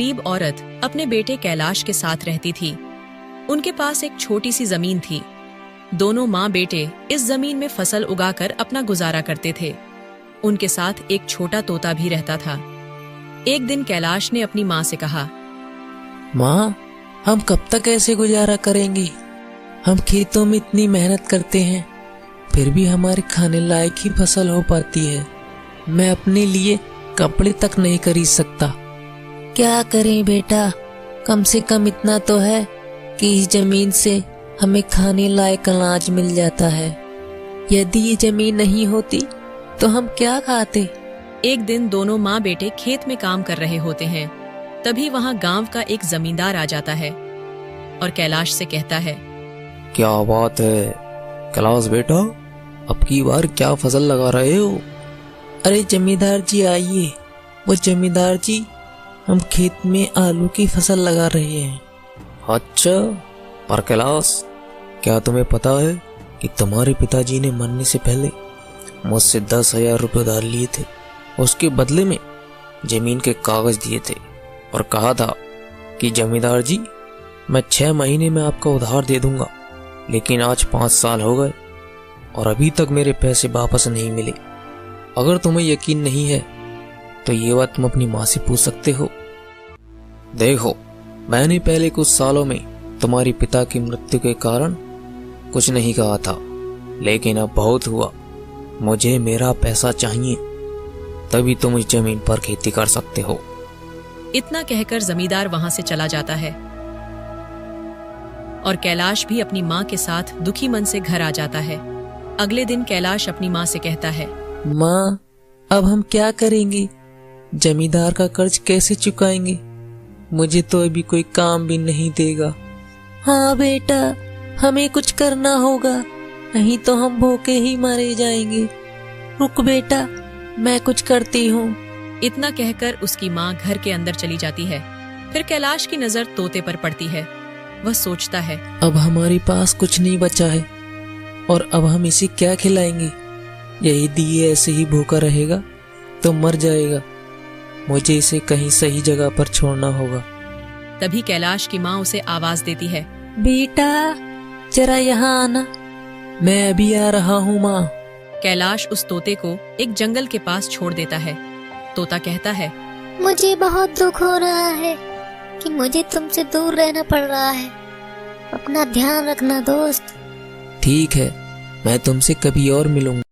गरीब औरत अपने बेटे कैलाश के साथ रहती थी। उनके पास एक छोटी सी जमीन थी। दोनों माँ बेटे इस जमीन में फसल उगाकर अपना गुजारा करते थे। उनके साथ एक छोटा तोता भी रहता था। एक दिन कैलाश ने अपनी माँ से कहा, माँ, हम कब तक ऐसे गुजारा करेंगे? हम खेतों में इतनी मेहनत करते हैं, फिर भी हमारे खाने लायक ही फसल हो पाती है। मैं अपने लिए कपड़े तक नहीं खरीद सकता। क्या करें बेटा, कम से कम इतना तो है कि इस जमीन से हमें खाने लायक अनाज मिल जाता है। यदि ये जमीन नहीं होती तो हम क्या खाते? एक दिन दोनों माँ बेटे खेत में काम कर रहे होते हैं। तभी वहाँ गांव का एक जमींदार आ जाता है और कैलाश से कहता है, क्या बात है कैलाश बेटा, अब की बार क्या फसल लगा रहे हो? अरे जमींदार जी आइए। वो जमींदार जी, हम खेत में आलू की फसल लगा रहे हैं। अच्छा, पर कैलाश, क्या तुम्हें पता है कि तुम्हारे पिताजी ने मरने से पहले मुझसे 10,000 रुपये उधार लिए थे। उसके बदले में जमीन के कागज दिए थे और कहा था कि जमींदार जी, मैं 6 महीने में आपका उधार दे दूंगा। लेकिन आज 5 साल हो गए और अभी तक मेरे पैसे वापस नहीं मिले। अगर तुम्हें यकीन नहीं है तो ये बात तुम अपनी माँ से पूछ सकते हो। देखो, मैंने पहले कुछ सालों में तुम्हारे पिता की मृत्यु के कारण कुछ नहीं कहा था, लेकिन अब बहुत हुआ। मुझे मेरा पैसा चाहिए, तभी तुम इस जमीन पर खेती कर सकते हो। इतना कहकर जमींदार वहां से चला जाता है और कैलाश भी अपनी माँ के साथ दुखी मन से घर आ जाता है। अगले दिन कैलाश अपनी माँ से कहता है, माँ, अब हम क्या करेंगे? जमींदार का कर्ज कैसे चुकाएंगे? मुझे तो अभी कोई काम भी नहीं देगा। हाँ बेटा, हमें कुछ करना होगा, नहीं तो हम भूखे ही मारे जाएंगे। रुक बेटा, मैं कुछ करती हूँ। इतना कहकर उसकी माँ घर के अंदर चली जाती है। फिर कैलाश की नजर तोते पर पड़ती है। वह सोचता है, अब हमारे पास कुछ नहीं बचा है और अब हम इसे क्या खिलाएंगे? यदि ये ऐसे ही भूखा रहेगा तो मर जाएगा। मुझे इसे कहीं सही जगह पर छोड़ना होगा। तभी कैलाश की माँ उसे आवाज देती है, बेटा, जरा यहाँ आना। मैं अभी आ रहा हूँ माँ। कैलाश उस तोते को एक जंगल के पास छोड़ देता है। तोता कहता है, मुझे बहुत दुख हो रहा है कि मुझे तुमसे दूर रहना पड़ रहा है। अपना ध्यान रखना दोस्त। ठीक है, मैं तुमसे कभी और मिलूंगा।